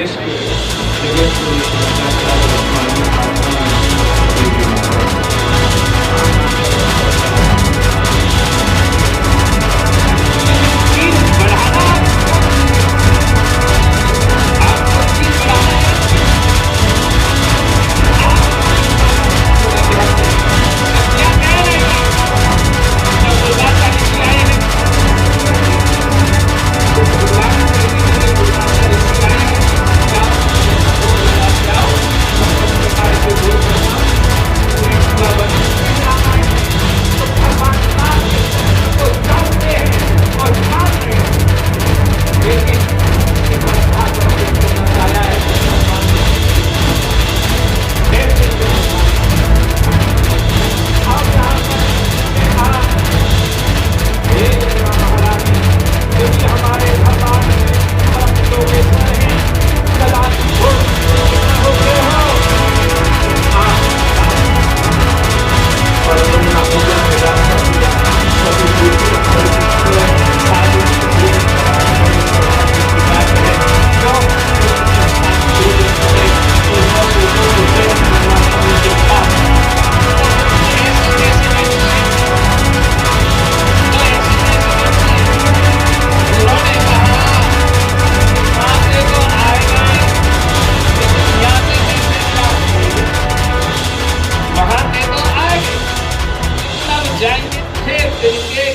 देश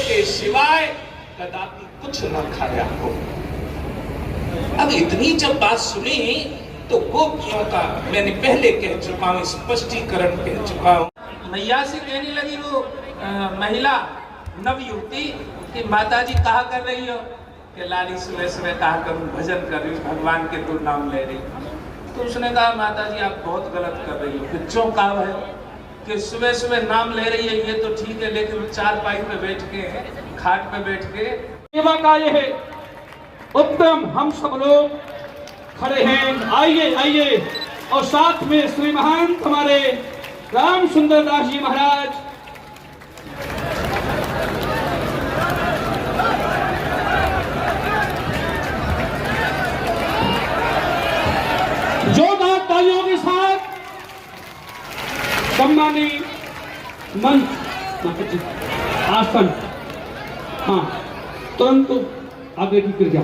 के सिवाय कदापि कुछ न खाया हो। अब इतनी जब बात सुनी तो गोपियों का मैंने पहले कह चुका हूँ, स्पष्टीकरण कह चुका हूँ। मैया से कहने लगी वो महिला नवयुवती कि माता जी कहा कर रही हो? कि लाली सुबह सुबह कहा करूँ, भजन कर रही हूँ, भगवान के तो नाम ले रही। तो उसने कहा माता जी आप बहुत गलत कर रही हो। फिर क्यों कहा है कि सुबह सुबह नाम ले रही है, ये तो ठीक है, लेकिन चारपाई पे बैठ के, खाट पे बैठ के सेवा का ये है उत्तम। हम सब लोग खड़े हैं, आइए आइए। और साथ में श्री महंत हमारे राम सुंदर दास जी महाराज, जोरदार तालियों के साथ सम्मानी मंच आसन। हाँ, तुरंत आगे की क्रिया।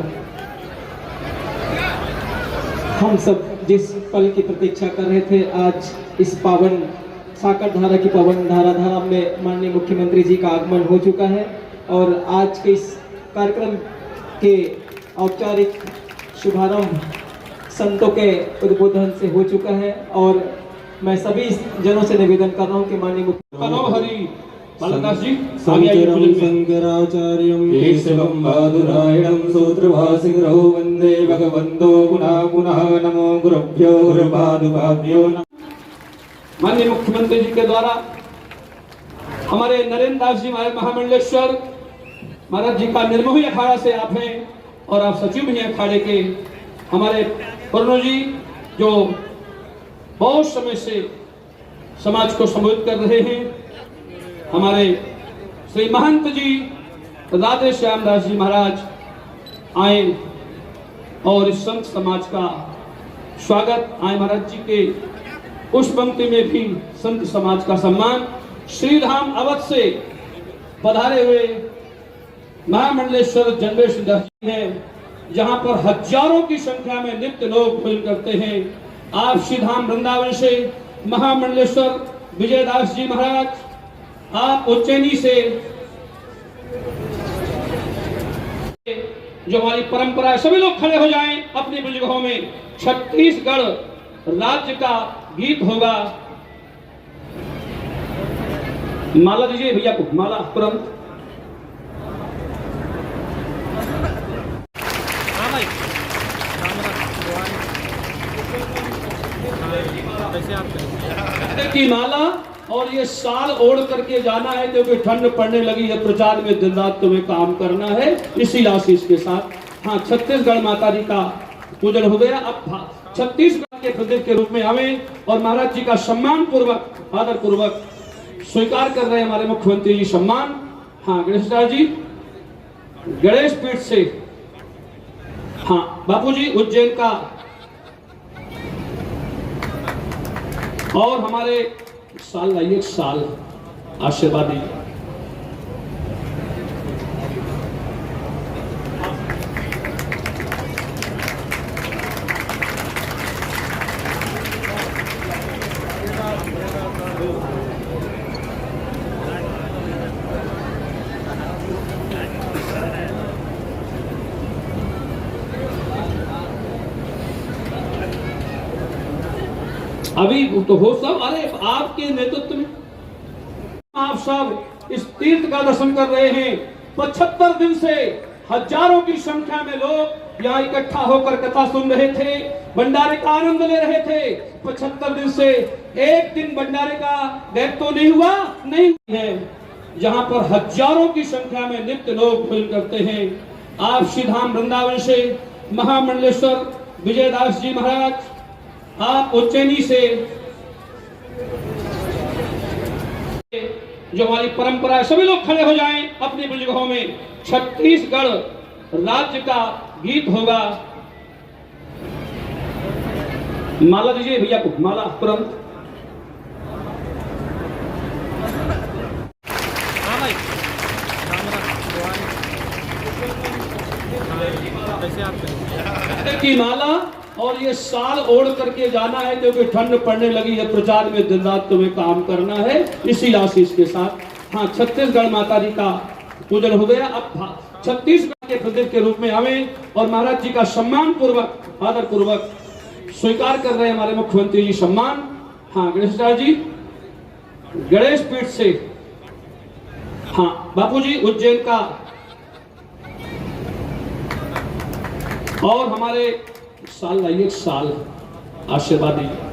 हम सब जिस पल की प्रतीक्षा कर रहे थे, आज इस पावन साकर धारा की पावन धारा में माननीय मुख्यमंत्री जी का आगमन हो चुका है और आज के इस कार्यक्रम के औपचारिक शुभारंभ संतों के उद्बोधन से हो चुका है। और मैं सभी जनों से निवेदन कर रहा हूँ कि माननीय मुख्यमंत्री शंकराचार्यं केशवं बादुरायणं सूत्रभासिंहौ वन्दे भगवन्तो पुनः पुनः नमो गुरुभ्यो गुरुपादुकाभ्यो। माननीय मुख्यमंत्री जी के द्वारा हमारे नरेंद्र दास जी महाराज महामंडलेश्वर महाराज जी का निर्मोही अखाड़ा से आप हैं और आप सचिव भी हैं अखाड़े के। हमारे प्रणव जी जो बहुत समय से समाज को संबोधित कर रहे हैं, हमारे श्री महंत जी राधे श्याम दास जी महाराज आए और इस संत समाज का स्वागत आए। महाराज जी के उस पंक्ति में भी संत समाज का सम्मान। श्रीधाम अवध से पधारे हुए महामंडलेश्वर जन्मेश दास जी हैं, जहां पर हजारों की संख्या में नित्य लोग भोजन करते हैं। आप श्रीधाम वृंदावन से महामंडलेश्वर विजयदास जी महाराज, आप उज्जैनी से, जो हमारी परंपरा है, सभी लोग खड़े हो जाएं अपनी अपनी जगहों में। छत्तीसगढ़ राज्य का गीत होगा। माला दीजिए भैया को, माला तुरंत। की माला और ये साल ओढ़ करके जाना है क्योंकि ठंड पड़ने लगी है। प्रचार में दिन रात तुम्हें काम करना है, इसी आशीष के साथ। हाँ, छत्तीसगढ़ माता जी का पूजन हो गया। अब छत्तीसगढ़ के प्रदेश के रूप में आवे और महाराज जी का सम्मान पूर्वक, आदर पूर्वक स्वीकार कर रहे हैं हमारे मुख्यमंत्री जी सम्मान। हाँ, गणेश जी गणेश पीठ से, हाँ बापू जी उज्जैन का और हमारे साल लाइए साल आशीर्वाद दीजिए। अभी तो हो सब, अरे आपके नेतृत्व में आप सब इस तीर्थ का दर्शन कर रहे हैं। 75 दिन से हजारों की संख्या में लोग यहाँ इकट्ठा होकर कथा सुन रहे थे, भंडारे का आनंद ले रहे थे। 75 दिन से एक दिन भंडारे का गैप तो नहीं हुआ, नहीं है, जहाँ पर हजारों की संख्या में नित्य लोग भोजन करते हैं। आप श्री धाम वृंदावन से महामंडलेश्वर विजयदास जी महाराज, आप उज्जैनी से, जो हमारी परंपरा है, सभी लोग खड़े हो जाएं अपनी अपनी जगहों में। छत्तीसगढ़ राज्य का गीत होगा। माला दीजिए भैया को, माला तुरंत। की माला, और ये साल ओढ़ करके जाना है क्योंकि ठंड पड़ने लगी है। प्रचार में दिन रात तुम्हें काम करना है, इसी आशीष के साथ। हाँ, छत्तीसगढ़ माता जी का पूजन हो गया। अब छत्तीसगढ़ के प्रतीक के रूप में हमें और महाराज जी का सम्मान पूर्वक, आदर पूर्वक स्वीकार कर रहे हैं हमारे मुख्यमंत्री जी सम्मान। हाँ, गणेश जी गणेश पीठ से, हाँ बापू जी उज्जैन का, और हमारे साल लाइए साल आशीर्वाद दीजिए।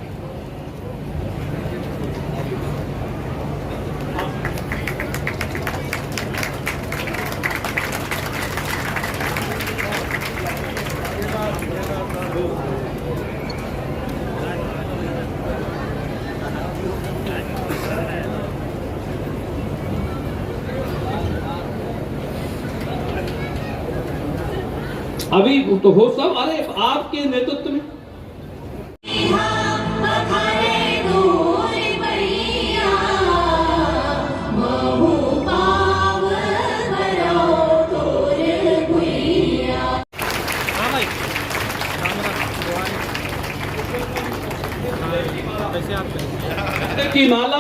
अभी तो हो सब, अरे आपके नेतृत्व में की माला,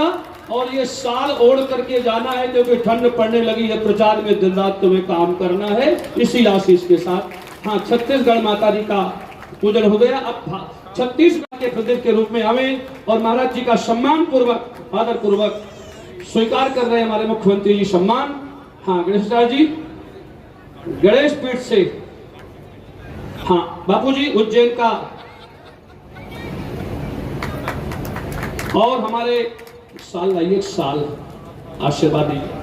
और ये साल ओढ़ करके जाना है क्योंकि ठंड पड़ने लगी है। प्रचार में दिन रात तुम्हें काम करना है, इसी आशीष के साथ। हाँ, छत्तीसगढ़ माता जी का पूजन हो गया। अब छत्तीसगढ़ के प्रतीक के रूप में हमें और महाराज जी का सम्मान पूर्वक, आदर पूर्वक स्वीकार कर रहे हैं हमारे मुख्यमंत्री जी सम्मान। हाँ, गणेश जी गणेश पीठ से, हाँ बापू जी उज्जैन का, और हमारे साल लाइए साल आशीर्वाद दीजिए।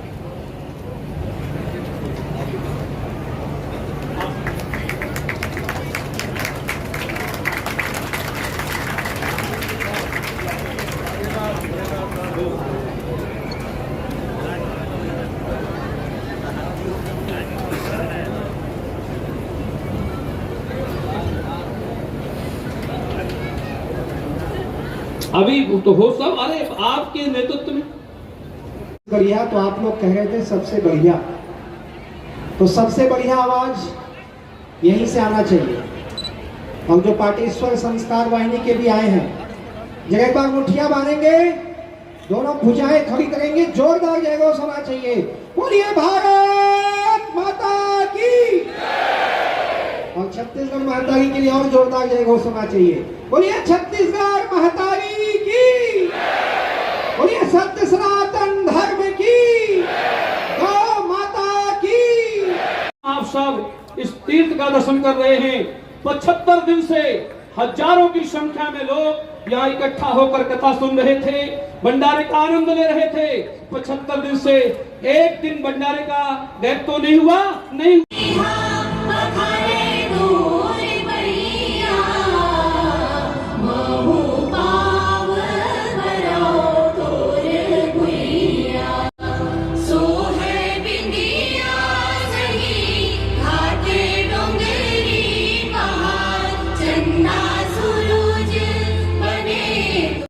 अभी तो हो सब, अरे आपके नेतृत्व में बढ़िया, तो आप लोग कह रहे थे सबसे बढ़िया, तो सबसे बढ़िया आवाज यहीं से आना चाहिए। हम जो पाटेश्वर संस्कार वाहिनी के भी आए हैं, जगह पर मुठिया बांधेंगे, दोनों भुजाएं खड़ी करेंगे, जोरदार जय घोष होना चाहिए। बोलिए भारत माता की, और छत्तीसगढ़ महतारी के लिए और जोरदार जय घोष होना चाहिए। बोलिए छत्तीसगढ़ महतारी की, बोलिए सत्य सनातन धर्म की, गौ माता की। आप सब इस तीर्थ का दर्शन कर रहे हैं। 75 दिन से हजारों की संख्या में लोग यहाँ इकट्ठा होकर कथा सुन रहे थे, भंडारे का आनंद ले रहे थे। 75 दिन से एक दिन भंडारे का गैप तो नहीं हुआ, नहीं।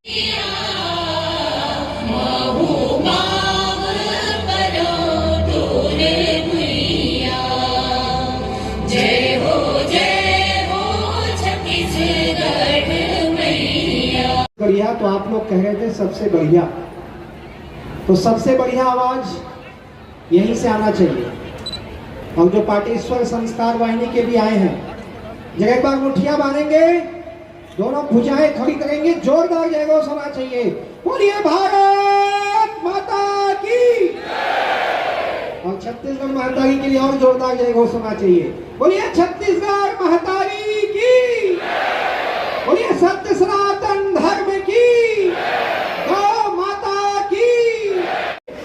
Yeah. मैया। जय हो छत्तीसगढ़ मैया। बढ़िया, तो आप लोग कह रहे थे सबसे बढ़िया, तो सबसे बढ़िया आवाज यहीं से आना चाहिए। हम जो पार्टी स्वर संस्कार वाहिनी के भी आए हैं, जब एक बार मुठिया बांधेंगे, दोनों भुजाएं खड़ी करेंगे, जोरदार जय घोष होना चाहिए। बोलिए भारत माता की, और छत्तीसगढ़ महतारी के लिए और जोरदार जय घोष होना चाहिए। बोलिए छत्तीसगढ़ महतारी की, बोलिए सत्य सनातन धर्म की, गौ माता की।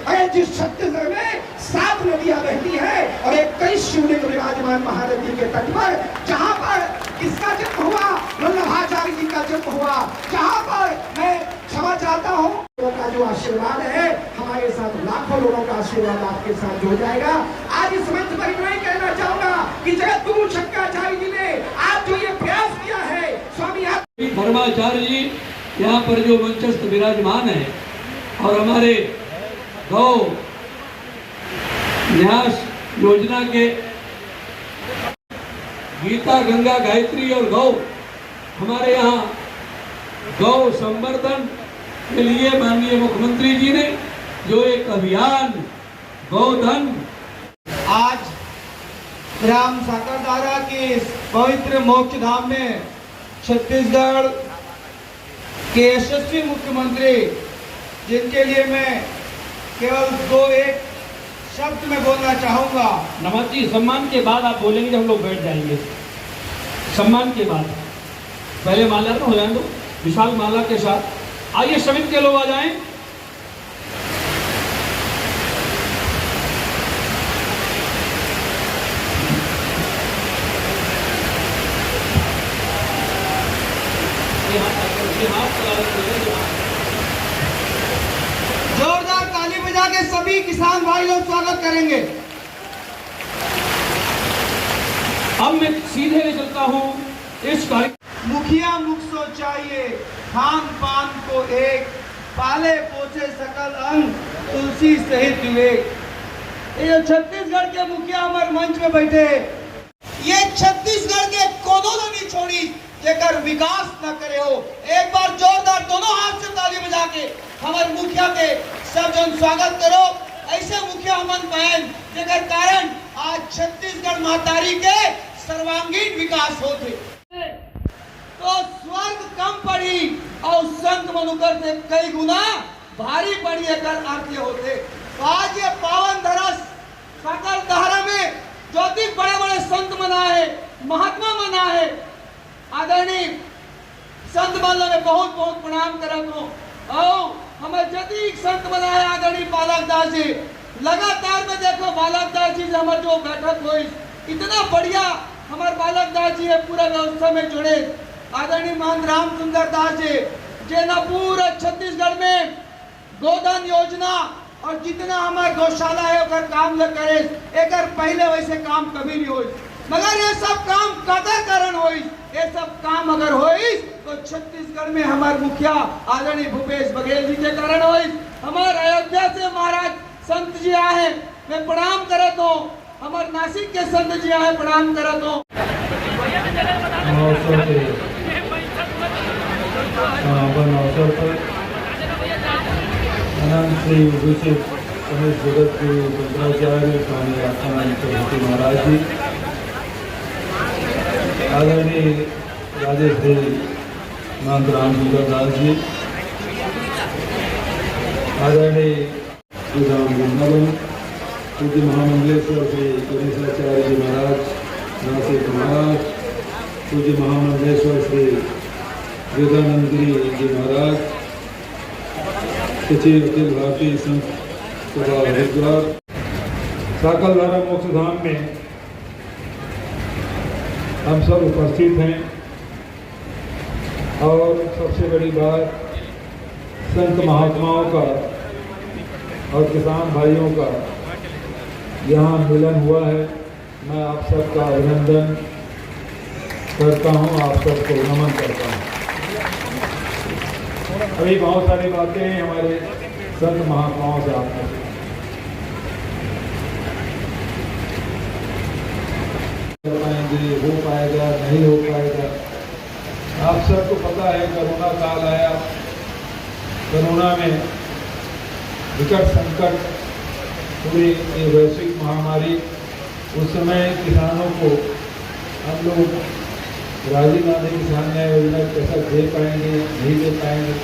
अरे जिस छत्तीसगढ़ में 7 नदियां बहती है और एक कई शिवलिंग विराजमान महानदी के तट पर, जहां पर किसका जन्म हुआ, वल्लभाचार्य जी का जन्म हुआ, जहां पर मैं क्षमा चाहता हूँ, का जो आशीर्वाद है हमारे साथ, लाखों लोगों का आशीर्वाद आपके साथ जुड़ जाएगा। आज इस मंच पर मैं कहना चाहूंगा कि जगत गुरु शंकराचार्य जी ने आज जो ये प्रयास किया है, स्वामी धर्माचार्य जी यहाँ पर जो मंचस्थ विराजमान है, और हमारे गौ न्यास योजना के गीता गंगा गायत्री और गौ, हमारे यहाँ गौ संवर्धन के लिए माननीय मुख्यमंत्री जी ने जो एक अभियान गोधन, आज ग्राम साकरदारा के इस पवित्र मोक्ष धाम में छत्तीसगढ़ के यशस्वी मुख्यमंत्री, जिनके लिए मैं केवल 2-1 शब्द में बोलना चाहूंगा। नमस्ते जी, सम्मान के बाद आप बोलेंगे जब हम लोग बैठ जाएंगे। सम्मान के बाद पहले माला हो जाए, दो विशाल माला के साथ आइए समिति के लोग आ जाएं। जोरदार ताली बजा के सभी किसान भाई लोग स्वागत करेंगे। अब मैं सीधे ले चलता हूं इस कार्य। मुखिया मुख सो चाहिए, खान पान को एक, पाले पोसे सकल अंग, तुलसी सहित विवेक। ये जो छत्तीसगढ़ के मुखिया हमारे मंच में बैठे, ये छत्तीसगढ़ के कोनो नहीं छोड़ी जेकर विकास न करे हो। एक बार जोरदार दोनों हाथ से ताली बजा के हमारे मुखिया के सब जन स्वागत करो। ऐसे मुखिया हमन पाएं जेकर कारण आज छत्तीसगढ़ महतारी के सर्वांगीण विकास होते। तो स्वर्ग कम पड़ी और संत मनुकर से कई गुना भारी पड़ी अगर आरती होते। तो आज ये पावन धरस साकरदारा में जो अधिक बड़े बड़े संत मना है, महात्मा मना है, आदरणीय संत बल्ला में बहुत बहुत प्रणाम करत हूँ। और हमें जदीक संत बनाए आदरणीय बालक दास जी, लगातार में देखो बालक दास जी हमारे जो बैठक हुई, इतना बढ़िया हमारे बालक दास जी है पूरा व्यवस्था में जुड़े। आदरणीय महंत राम सुंदर दास जी जेना पूरा छत्तीसगढ़ में गोधन योजना और जितना हमारे गौशाला है अगर काम न करे, एक पहले वैसे काम कभी नहीं हुई, मगर ये सब काम कदा कारण हुई। ये सब काम अगर हुई तो छत्तीसगढ़ में हमारे मुखिया आदरणीय भूपेश बघेल जी के कारण हुई। हमारे अयोध्या से महाराज संत जी आए, मैं प्रणाम करत हूँ। हमारे नासिक के संत जी आए, प्रणाम करत हूँ। अवसर पर अनंत श्री विभूषित गणेश जगत के शंकराचार्य स्वामी आत्मानंद सरस्वती महाराज जी, आदरणीय राजेश श्री महंत राम सुंदर दास जी, आदरणीय राम वृंदावन पूज्य महामंडलेश्वर श्री गणेशाचार्य जी महाराज नासिक महाराज, पूज्य महामंडलेश्वर श्री वेदानंद गिरी जी महाराज, सचिव अखिल भारतीय संत सभा हरिद्वार, साकरदारा मोक्ष धाम में हम सब उपस्थित हैं। और सबसे बड़ी बात, संत महात्माओं का और किसान भाइयों का यहाँ मिलन हुआ है। मैं आप सबका अभिनंदन करता हूँ, आप सबको नमन करता हूँ। अभी बहुत सारी बातें हैं हमारे संत महात्माओं से आपने। ये हो पाएगा नहीं हो पाएगा। आप सबको पता है कोरोना काल आया, कोरोना में विकट संकट, पूरी ये वैश्विक महामारी, उस समय किसानों को हम लोग राजीव गांधी किसान न्याय योजना पैसा दे पाएंगे नहीं दे पाएंगे,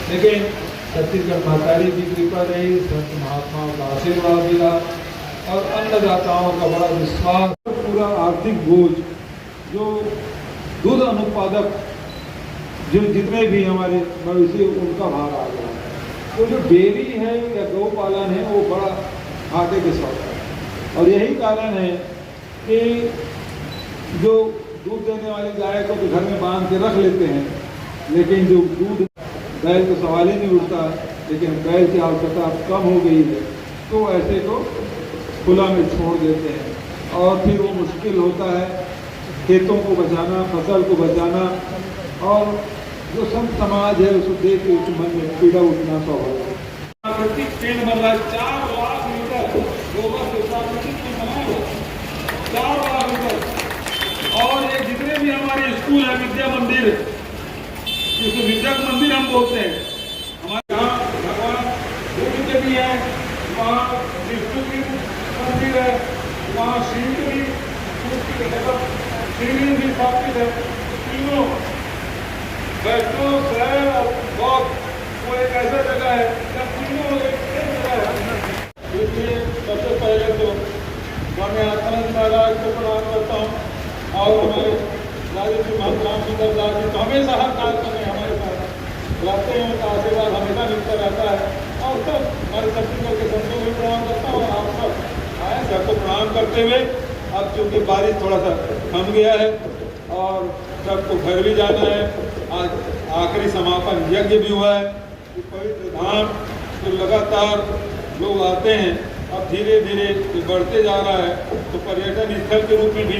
लेकिन छत्तीसगढ़ महतारी की कृपा रही, संत महात्माओं का आशीर्वाद मिला और अन्नदाताओं का बड़ा विश्वास। पूरा आर्थिक बोझ जो दूध अनुत्पादक जो जितने भी हमारे मवेशी उनका भार आ गया, तो जो डेयरी है या गौपालन है वो बड़ा घाटे के साथ है। और यही कारण है कि जो दूध देने वाली गाय को तो घर में बांध के रख लेते हैं, लेकिन जो दूध बैल तो सवाल ही नहीं उठता, लेकिन बैल की आवश्यकता अब कम हो गई है तो ऐसे को खुला में छोड़ देते हैं और फिर वो मुश्किल होता है खेतों को बचाना, फसल को बचाना, और जो संत समाज है उसको देख के उस मन में पीड़ा उठना स्वाभाविक है। प्राकृतिक पेड़ बन रहा है, 4 लाख लीटर गोबर से प्राकृतिक पेड़ बना है, 4 लाख लीटर। और ये जितने भी हमारे स्कूल है, विद्या मंदिर, जिसको विद्या मंदिर हम बोलते हैं, हमारे यहाँ भगवान बुद्ध के भी है, वहाँ विष्णु की मंदिर है, वहाँ शिव की भी शिवलिंग भी स्थापित है। तीनों वैष्णव शहर और बौद्ध वो एक ऐसा जगह है जब तीनों एक जगह है। इसलिए सबसे पहले तो स्वामी आत्मानंद महाराज को प्रणाम करता हूँ और हमारे राजेश्वरी महाराज सुंदर दास जी तो हमेशा हर कार्यक्रम में हमारे साथ रहते हैं, उनका आशीर्वाद हमेशा मिलता रहता है। और सब हमारे छत्तीसगढ़ के संतों को प्रणाम करता हूँ और आप सब आए सबको प्रणाम करते हुए, अब चूँकि बारिश थोड़ा सा थम गया है और सबको घर भी जाना है, आज आखिरी समापन यज्ञ भी हुआ है, पवित्र धाम तो लगातार लोग आते हैं, अब धीरे धीरे बढ़ते जा रहा है, तो पर्यटन स्थल के रूप में भी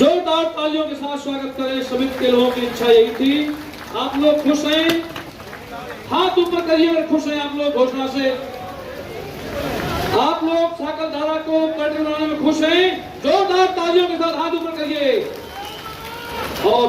जोरदार तालियों के साथ स्वागत करें। समिति के लोगों की इच्छा यही थी। आप लोग खुश हैं? हाथ ऊपर करिए अगर खुश हैं आप लोग घोषणा से। आप लोग साकरधारा को पर्यटन बनाने में खुश हैं? जोरदार तालियों के साथ हाथ ऊपर करिए। और